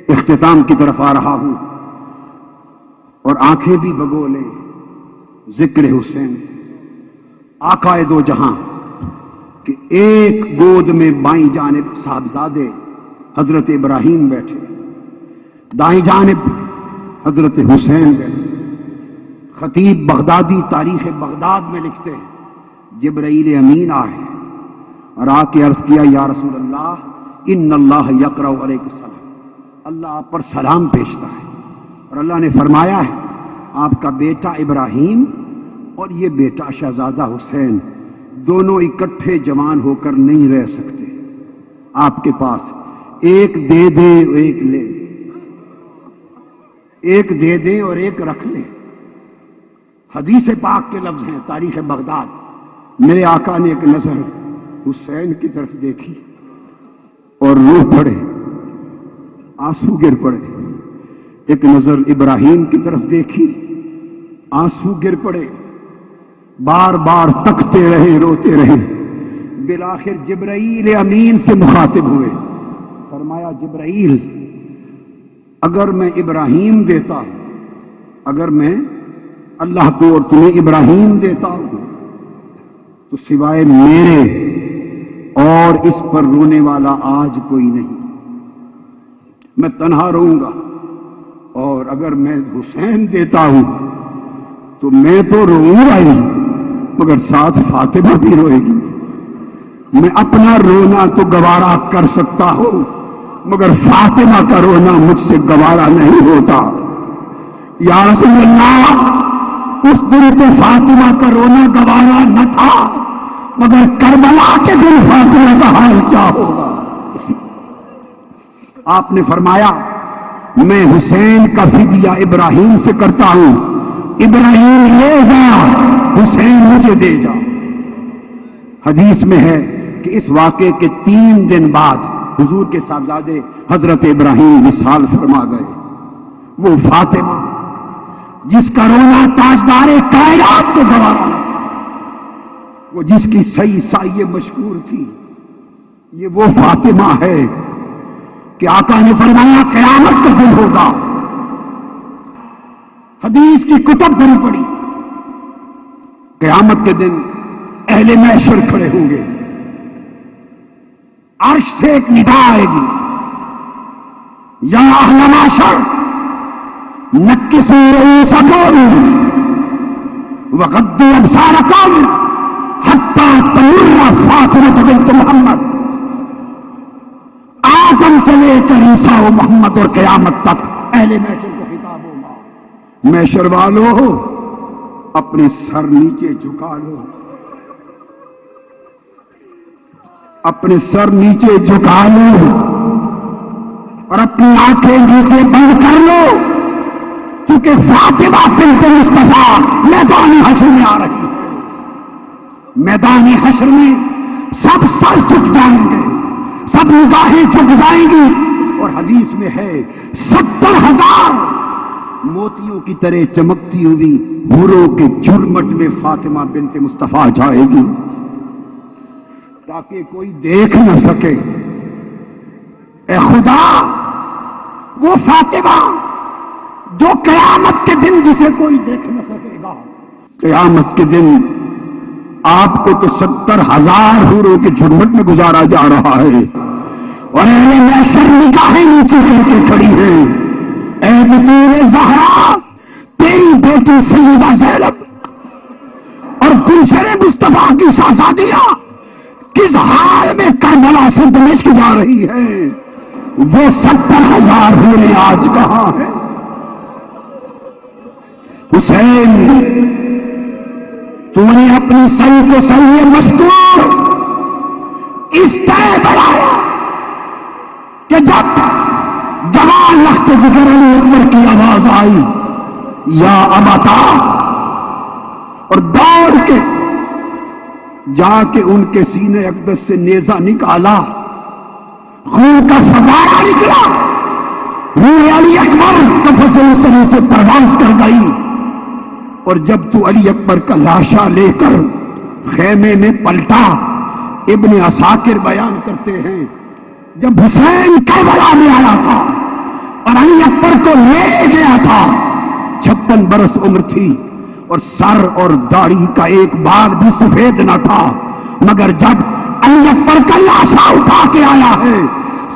اختتام کی طرف آ رہا ہوں اور آنکھیں بھی بگولیں ذکر حسین سے. آقا دو جہاں کہ ایک گود میں بائیں جانب صاحبزادے حضرت ابراہیم بیٹھے، دائیں جانب حضرت حسین بیٹھے. خطیب بغدادی تاریخ بغداد میں لکھتے ہیں جبرائیل امین آئے اور آ کے عرض کیا یا رسول اللہ ان اللہ یقرأ علیک السلام، اللہ آپ پر سلام بھیجتا ہے. اور اللہ نے فرمایا ہے آپ کا بیٹا ابراہیم اور یہ بیٹا شہزادہ حسین دونوں اکٹھے جوان ہو کر نہیں رہ سکتے، آپ کے پاس ایک دے دیں ایک لے، ایک دے دیں اور ایک رکھ لیں. حدیث پاک کے لفظ ہیں تاریخ بغداد. میرے آقا نے ایک نظر حسین کی طرف دیکھی اور روح پڑے، آنسو گر پڑے. ایک نظر ابراہیم کی طرف دیکھی، آنسو گر پڑے. بار بار تکتے رہے، روتے رہے. بالآخر جبرائیل امین سے مخاطب ہوئے. فرمایا جبرائیل اگر میں ابراہیم دیتا ہوں، اگر میں اللہ کو اور تمہیں ابراہیم دیتا ہوں تو سوائے میرے اور اس پر رونے والا آج کوئی نہیں، میں تنہا رہوں گا. اور اگر میں حسین دیتا ہوں تو میں تو روؤں گا ہی مگر ساتھ فاطمہ بھی روئے گی. میں اپنا رونا تو گوارا کر سکتا ہوں مگر فاطمہ کا رونا مجھ سے گوارا نہیں ہوتا. یا رسول اللہ اس دن تو فاطمہ کا رونا گوارا نہ تھا مگر کربلا کے دن فاطمہ کا حال کیا ہوگا. آپ نے فرمایا میں حسین کا فدیہ ابراہیم سے کرتا ہوں، ابراہیم لے جا، حسین مجھے دے جا۔ حدیث میں ہے کہ اس واقعے کے 3 دن بعد حضور کے صاحبزادے حضرت ابراہیم وصال فرما گئے۔ وہ فاطمہ جس کا رونا تاجدار کائنات کو گوارا نہ تھا، وہ جس کی صحیح سائے مشکور تھی، یہ وہ فاطمہ ہے کہ آقا نے فرمایا قیامت کا دن ہوگا، حدیث کی کتب بھری پڑی، قیامت کے دن اہل محشر کھڑے ہوں گے، عرش سے ایک ندا آئے گی، یا اہل محشر نکسوا رؤوسکم وغضوا ابصارکم حتی تمر فاطمہ بنت محمد، آدم سے لے کر عیسیٰ و محمد اور قیامت تک اہل محشر کو خطاب ہوگا، محشر والو اپنے سر نیچے جھکا لو، اپنے سر نیچے جھکا لو اور اپنی آنکھیں نیچے بند کر لو، کیونکہ فاطمہ بنت مصطفیٰ میدان حشر میں آ رہی ہے۔ میدان حشر میں سب سر جھک جائیں گے، سب نگاہیں جھک جائیں گی، اور حدیث میں ہے 70,000 موتیوں کی طرح چمکتی ہوئی حوروں کے جھرمٹ میں فاطمہ بنت مصطفیٰ جائے گی تاکہ کوئی دیکھ نہ سکے۔ اے خدا، وہ فاطمہ جو قیامت کے دن جسے کوئی دیکھ نہ سکے گا، قیامت کے دن آپ کو تو 70,000 حوروں کے جھرمٹ میں گزارا جا رہا ہے، اور اہل محشر نگاہیں نیچے کر کے کھڑی ہے۔ اے بطول زہرا، تیری بیٹی سیدہ زینب اور گلشن مصطفیٰ کی شہزادیاں کس حال میں کربلا سے دمشق جا رہی ہے، وہ 70,000 حوریں آج کہاں ہیں؟ حسین، تو نے اپنی سعی کو سعی مشکور اس طرح بڑھایا کہ جب جوان لخت جگر علی اکبر کی آواز آئی یا ابتا، اور دوڑ کے جا کے ان کے سینے اقدس سے نیزہ نکالا، خون کا فوارہ نکلا، روح علی اکبر کفس سرے سے پرواز کر گئی، اور جب تو علی اکبر کا لاشا لے کر خیمے میں پلٹا، ابن عساکر بیان کرتے ہیں جب حسین کربلا میں آیا تھا اور علی اکبر کو لے گیا تھا، 56 برس عمر تھی اور سر اور داڑھی کا ایک بال بھی سفید نہ تھا، مگر جب علی اکبر کا لاشا اٹھا کے آیا ہے،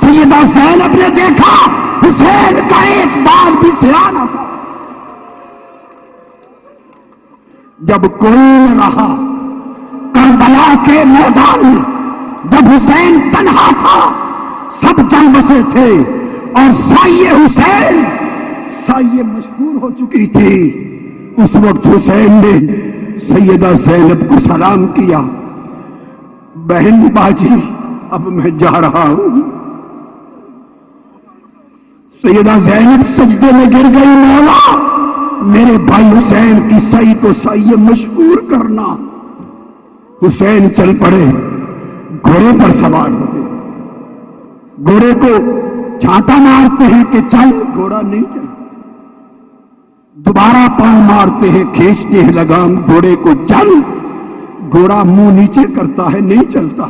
سیدہ زینب نے دیکھا حسین کا ایک بال بھی سیاہ نہ تھا۔ جب کوئی نہ رہا کربلا کے میدان میں، جب حسین تنہا تھا، سب جم بسے تھے، اور سایہ حسین سایہ مشکور ہو چکی تھی، اس وقت حسین نے سیدہ زینب کو سلام کیا، بہن باجی اب میں جا رہا ہوں۔ سیدہ زینب سجدے میں گر گئی، مولا میرے بھائی حسین کی سعی کو سعی مشکور کرنا۔ حسین چل پڑے، گھوڑے پر سوار ہوتے، گھوڑے کو چھانٹا مارتے ہیں کہ چل، گھوڑا نہیں چلتا، دوبارہ پاؤں مارتے ہیں، کھینچتے ہیں لگام گھوڑے کو، چل، گھوڑا منہ نیچے کرتا ہے، نہیں چلتا،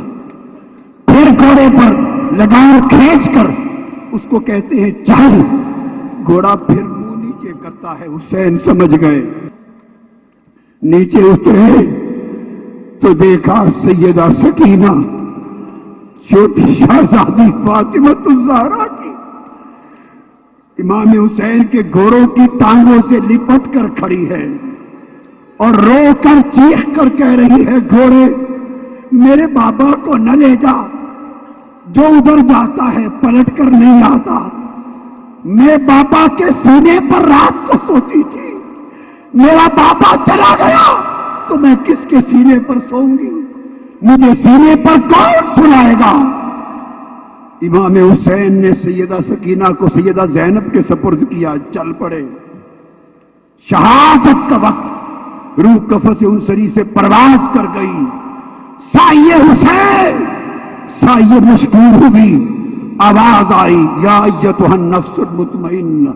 پھر گھوڑے پر لگام کھینچ کر اس کو کہتے ہیں چل، گھوڑا پھر منہ نیچے کرتا ہے۔ حسین سمجھ گئے، نیچے اترے تو دیکھا سیدہ سکینہ چھوٹی شہزادی فاطمہ الزہرا کی امام حسین کے گھوڑوں کی ٹانگوں سے لپٹ کر کھڑی ہے اور رو کر چیخ کر کہہ رہی ہے، گھوڑے میرے بابا کو نہ لے جا، جو ادھر جاتا ہے پلٹ کر نہیں آتا، میں بابا کے سینے پر رات کو سوتی تھی، میرا بابا چلا گیا تو میں کس کے سینے پر سوؤں گی، مجھے سینے پر کون سلائے گا؟ امام حسین نے سیدہ سکینہ کو سیدہ زینب کے سپرد کیا، چل پڑے۔ شہادت کا وقت، روح قفس انصری سے پرواز کر گئی، سایہ حسین، سایہ مشکور ہوئی، آواز آئی، یا ایتھا النفس المطمئنہ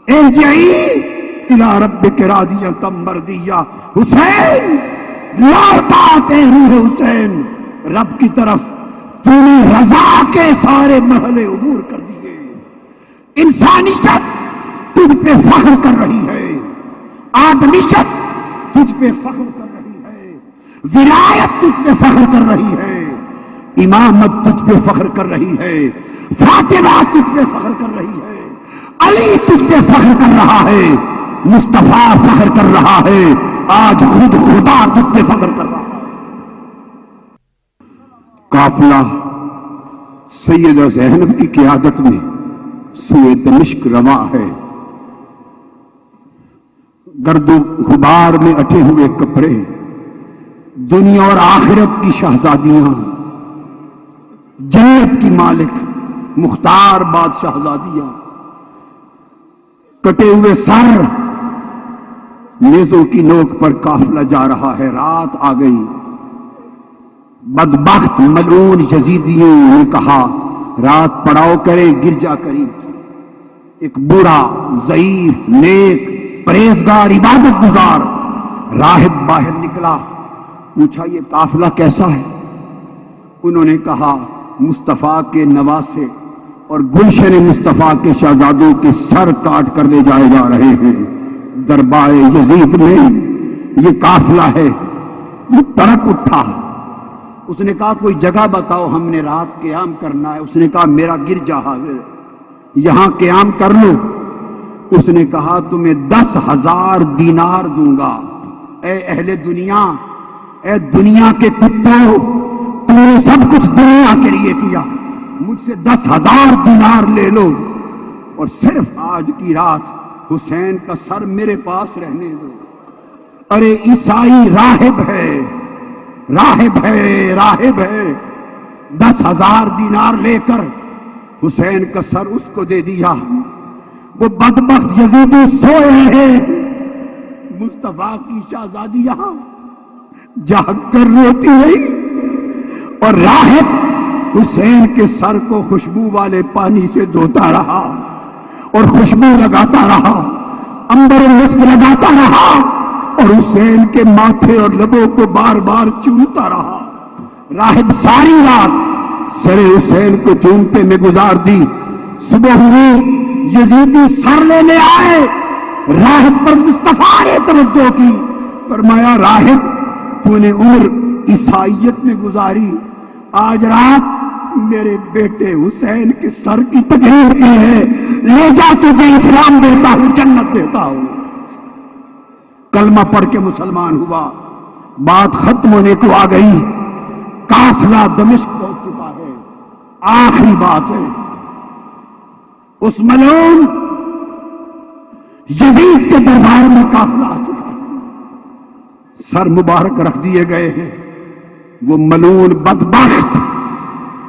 ارجعی الی ربک راضیۃ مرضیہ۔ حسین لوٹ آتے روح حسین رب کی طرف، تو نے رضا کے سارے مرحلے عبور کر دیے۔ انسانیت تجھ پہ فخر کر رہی ہے، آدمیت تجھ پہ فخر کر رہی ہے، ولایت تجھ پہ فخر کر رہی ہے، امامت تجھ پہ فخر کر رہی ہے، فاطمہ تجھ پہ فخر کر رہی ہے، علی تجھ پہ فخر کر رہا ہے، مصطفیٰ فخر کر رہا ہے، آج خود خدا تجھ پہ فخر کر رہا ہے۔ قافلہ سیدہ زینب کی قیادت میں سوئے دمشق رواں ہے، گرد و غبار میں اٹھے ہوئے کپڑے، دنیا اور آخرت کی شہزادیاں، جنت کی مالک مختار باد شہزادیاں، کٹے ہوئے سر، نیزوں کی نوک پر قافلہ جا رہا ہے۔ رات آ گئی، بدبخت ملعون یزیدیوں نے کہا رات پڑاؤ کرے گرجا قریب۔ ایک بوڑھا ضعیف نیک پرہیزگار عبادت گزار راہب باہر نکلا، پوچھا یہ قافلہ کیسا ہے؟ انہوں نے کہا مصطفیٰ کے نواسے اور گلشن مصطفیٰ کے شہزادوں کے سر کاٹ کر لے جائے جا رہے ہیں۔ دربار یزید میں یہ قافلہ ہے۔ وہ تڑپ اٹھا، اس نے کہا کوئی جگہ بتاؤ، ہم نے رات قیام کرنا ہے۔ اس نے کہا میرا گرجا حاضر ہے، یہاں قیام کر لو۔ اس نے کہا تمہیں 10,000 دینار دوں گا۔ اے اہل دنیا، اے دنیا کے کتوں، تم نے سب کچھ دنیا کے لیے کیا، مجھ سے 10,000 دینار لے لو اور صرف آج کی رات حسین کا سر میرے پاس رہنے دو۔ ارے عیسائی راہب ہے، راہب ہے، راہب ہے۔ 10,000 دینار لے کر حسین کا سر اس کو دے دیا۔ وہ بدبخت یزیدی سوئے ہیں، مصطفیٰ کی شہزادیاں جاگ کر روتی رہی، اور راہب حسین کے سر کو خوشبو والے پانی سے دھوتا رہا اور خوشبو لگاتا رہا، عنبر مسک لگاتا رہا، اور حسین کے ماتھے اور لبوں کو بار بار چومتا رہا۔ راہب ساری رات سر حسین کو چومتے میں گزار دی۔ صبح ہوئی، یزیدی سر لینے آئے، راہب پر مصطفیٰ نے توجہ کی، فرمایا راہب تو نے عمر عیسائیت میں گزاری، آج رات میرے بیٹے حسین کے سر کی تقریر کی ہے، لے جا تجھے اسلام دیتا ہوں، جنت دیتا ہوں۔ کلمہ پڑھ کے مسلمان ہوا، بات ختم ہونے کو آ گئی، قافلہ دمشق پہنچ چکا ہے، آخری بات ہے۔ اس ملعون یزید کے دربار میں قافلہ آ چکا ہے، سر مبارک رکھ دیے گئے ہیں۔ وہ ملعون بدبخت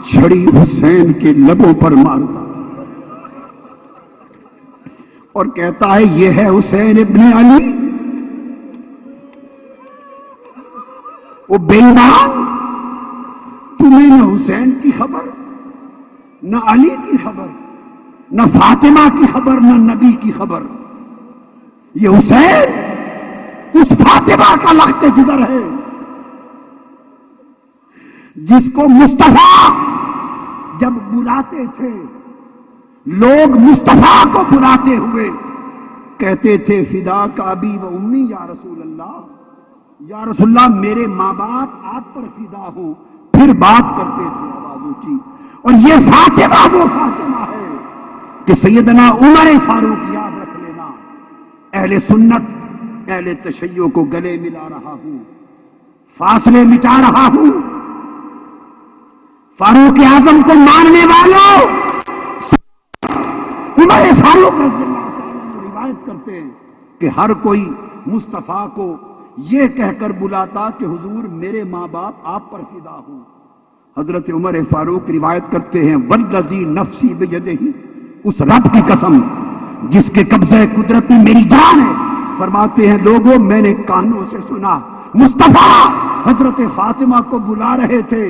چھڑی حسین کے لبوں پر مارتا اور کہتا ہے یہ ہے حسین ابن علی۔ وہ بے ایمان، تمہیں نہ حسین کی خبر، نہ علی کی خبر، نہ فاطمہ کی خبر، نہ نبی کی خبر۔ یہ حسین اس فاطمہ کا لخت جگر ہے جس کو مصطفیٰ جب بلاتے تھے، لوگ مصطفیٰ کو بلاتے ہوئے کہتے تھے فدا کا ابی و امی یا رسول اللہ، یا رسول اللہ میرے ماں باپ آپ پر فدا ہوں، پھر بات کرتے تھے آواز اونچی۔ اور یہ فاطمہ وہ فاطمہ ہے کہ سیدنا عمر فاروق یاد رکھ لینا، اہل سنت اہل تشیع کو گلے ملا رہا ہوں، فاصلے مٹا رہا ہوں۔ فاروق اعظم کو ماننے والوں عمر فاروق رضی اللہ تعالیٰ عنہ روایت کرتے ہیں کہ ہر کوئی مصطفیٰ کو یہ کہہ کر بلاتا کہ حضور میرے ماں باپ آپ پر فدا ہوں۔ حضرت عمر فاروق روایت کرتے ہیں والذی نفسی بیدہ، اس رب کی قسم جس کے قبضہ قدرت میں میری جان ہے، فرماتے ہیں لوگوں میں نے کانوں سے سنا مصطفیٰ حضرت فاطمہ کو بلا رہے تھے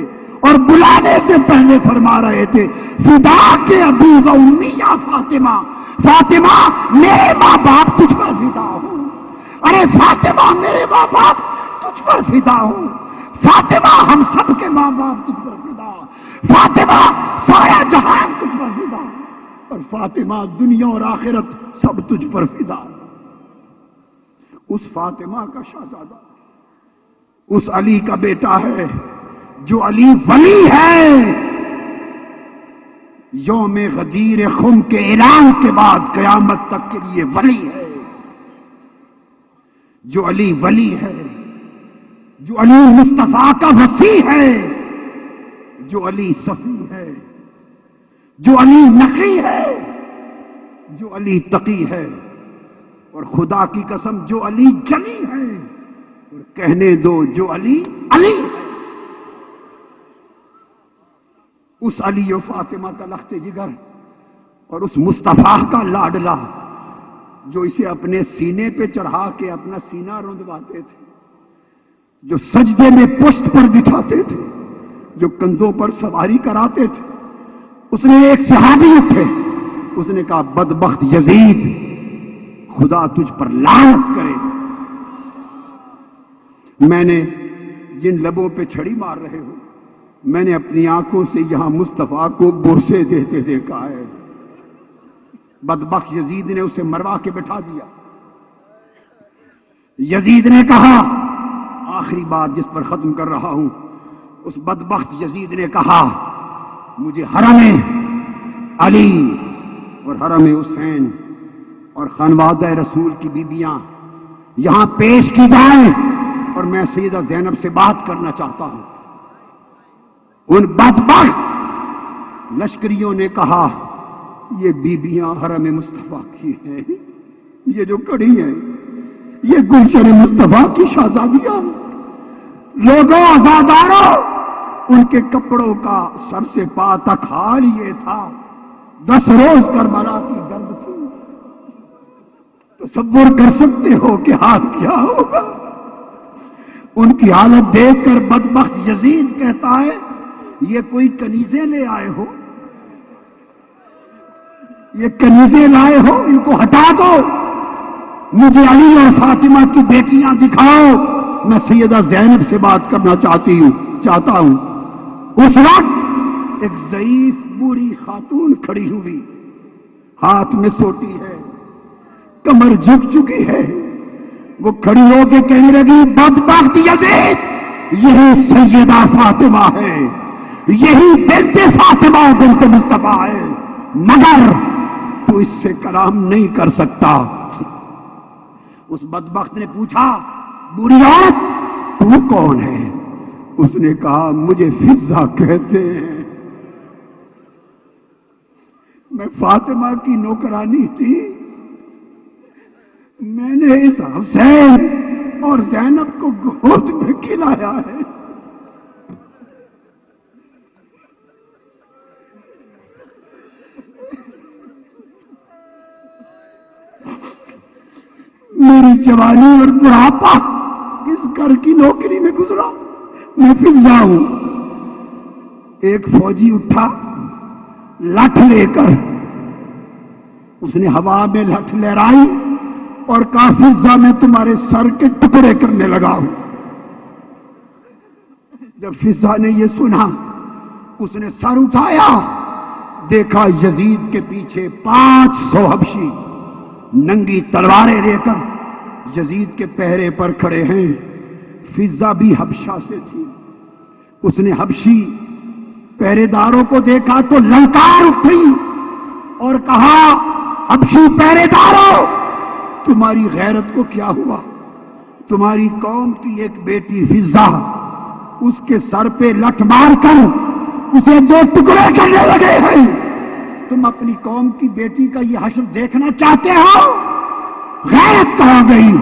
اور بلانے سے پہلے فرما رہے تھے فدا کے ابی و امی یا فاطمہ، فاطمہ میرے ماں باپ تجھ پر فدا ہوں، ارے فاطمہ میرے ماں باپ تجھ پر فدا ہوں، فاطمہ ہم سب کے ماں باپ تجھ پر فدا، فاطمہ سارا جہان تجھ پر فدا، اور فاطمہ دنیا اور آخرت سب تجھ پر فدا۔ اس فاطمہ کا شہزادہ اس علی کا بیٹا ہے جو علی ولی ہے، یوم غدیر خم کے اعلان کے بعد قیامت تک کے لیے ولی ہے، جو علی ولی ہے، جو علی مصطفیٰ کا وصی ہے، جو علی صفی ہے، جو علی نقی ہے، جو علی تقی ہے، اور خدا کی قسم جو علی جلی ہے، اور کہنے دو جو علی علی ہے۔ اس علی و فاطمہ کا لخت جگر اور اس مصطفیٰ کا لاڈلا جو اسے اپنے سینے پہ چڑھا کے اپنا سینہ رندواتے تھے، جو سجدے میں پشت پر بٹھاتے تھے، جو کندھوں پر سواری کراتے تھے، اس نے ایک صحابی اٹھے، اس نے کہا بدبخت یزید خدا تجھ پر لعنت کرے، میں نے جن لبوں پہ چھڑی مار رہے ہو میں نے اپنی آنکھوں سے یہاں مصطفیٰ کو برسے دیتے دیکھا ہے۔ بدبخت یزید نے اسے مروا کے بٹھا دیا۔ یزید نے کہا، آخری بات جس پر ختم کر رہا ہوں، اس بدبخت یزید نے کہا مجھے حرم علی اور حرم حسین اور خانوادہ رسول کی بیبیاں یہاں پیش کی جائیں، اور میں سیدہ زینب سے بات کرنا چاہتا ہوں۔ ان بدبخت لشکریوں نے کہا یہ بیبیاں حرم مصطفیٰ کی ہیں، یہ جو کڑی ہیں یہ گلشن مصطفیٰ کی شہزادیاں، لوگوں عزاداروں، ان کے کپڑوں کا سر سے پا تک حال یہ تھا 10 روز کربلا کی گرد تھی۔ تصور کر سکتے ہو کہ حال کیا ہوگا؟ ان کی حالت دیکھ کر بدبخت یزید کہتا ہے یہ کوئی کنیزیں لے آئے ہو، یہ کنیزیں لائے ہو، ان کو ہٹا دو، مجھے علی اور فاطمہ کی بیٹیاں دکھاؤ، میں سیدہ زینب سے بات کرنا چاہتا ہوں۔ اس وقت ایک ضعیف بوڑھی خاتون کھڑی ہوئی، ہاتھ میں سوٹی ہے، کمر جھک چکی ہے، وہ کھڑی ہو کے کہنے لگی بدبخت یزید یہی سیدہ فاطمہ ہے، یہی بنت فاطمہ بنت مصطفیٰ ہے، مگر تو اس سے کلام نہیں کر سکتا۔ اس بدبخت نے پوچھا بوڑھی عورت تو کون ہے؟ اس نے کہا مجھے فضہ کہتے ہیں، میں فاطمہ کی نوکرانی تھی، میں نے اس حسین اور زینب کو گود میں کھلایا ہے۔ میری جوانی اور بڑھاپا اس گھر کی نوکری میں گزرا، میں فضہ ہوں۔ ایک فوجی اٹھا لٹھ لے کر، اس نے ہوا میں لٹھ لہرائی اور کہا فضہ میں تمہارے سر کے ٹکڑے کرنے لگا ہوں۔ جب فضہ نے یہ سنا اس نے سر اٹھایا، دیکھا یزید کے پیچھے 500 حبشی ننگی تلواریں لے کر یزید کے پہرے پر کھڑے ہیں۔ فضہ بھی حبشہ سے تھی، اس نے حبشی پہرے داروں کو دیکھا تو للکار اٹھی اور کہا حبشی پہرے داروں تمہاری غیرت کو کیا ہوا؟ تمہاری قوم کی ایک بیٹی فضہ اس کے سر پہ لٹھ مار کر اسے 2 ٹکڑے کرنے لگے ہیں، تم اپنی قوم کی بیٹی کا یہ حشر دیکھنا چاہتے ہو؟ غیرت کہاں گئی؟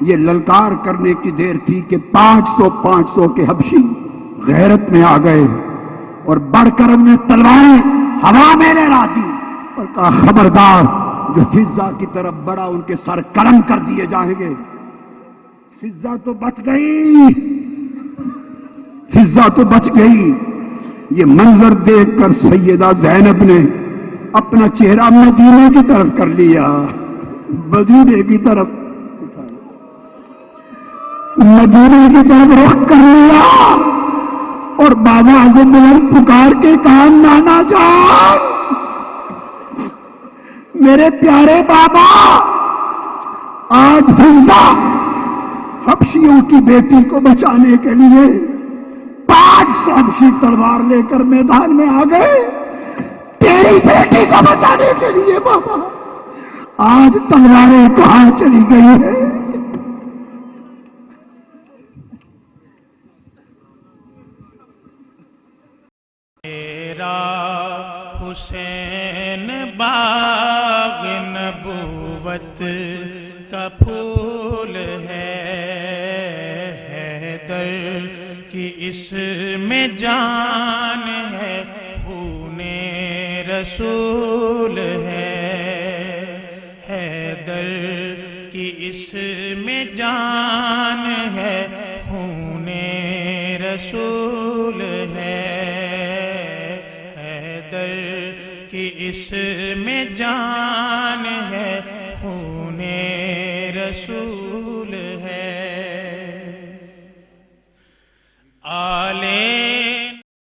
یہ للکار کرنے کی دیر تھی کہ 500 کے حبشی غیرت میں آ گئے۔ اور بڑھ کر ہم نے تلواریں ہوا میں لہرا دی اور کہا خبردار جو فضا کی طرف بڑھا ان کے سر قلم کر دیے جائیں گے۔ فضا تو بچ گئی، فضا تو بچ گئی۔ یہ منظر دیکھ کر سیدہ زینب نے اپنا چہرہ مدینے کی طرف کر لیا، مدینے کی طرف، مدینے کی طرف رخ کر لیا اور بابا اعظم بلند پکار کے کہا نانا جان، میرے پیارے بابا، آج فضا حبشیوں کی بیٹی کو بچانے کے لیے 500 حبشی تلوار لے کر میدان میں آ گئے، تیری بیٹی کو بچانے کے لیے بابا آج تلواریں کہاں چلی گئی ہے؟ تیرا حسین باغ نبوت کا پھول ہے، حیدر کی اس میں جان ہے، خون رسول ہے، حیدر کی اس میں جان ہے، خون رسول ہے، حیدر کی اس میں جان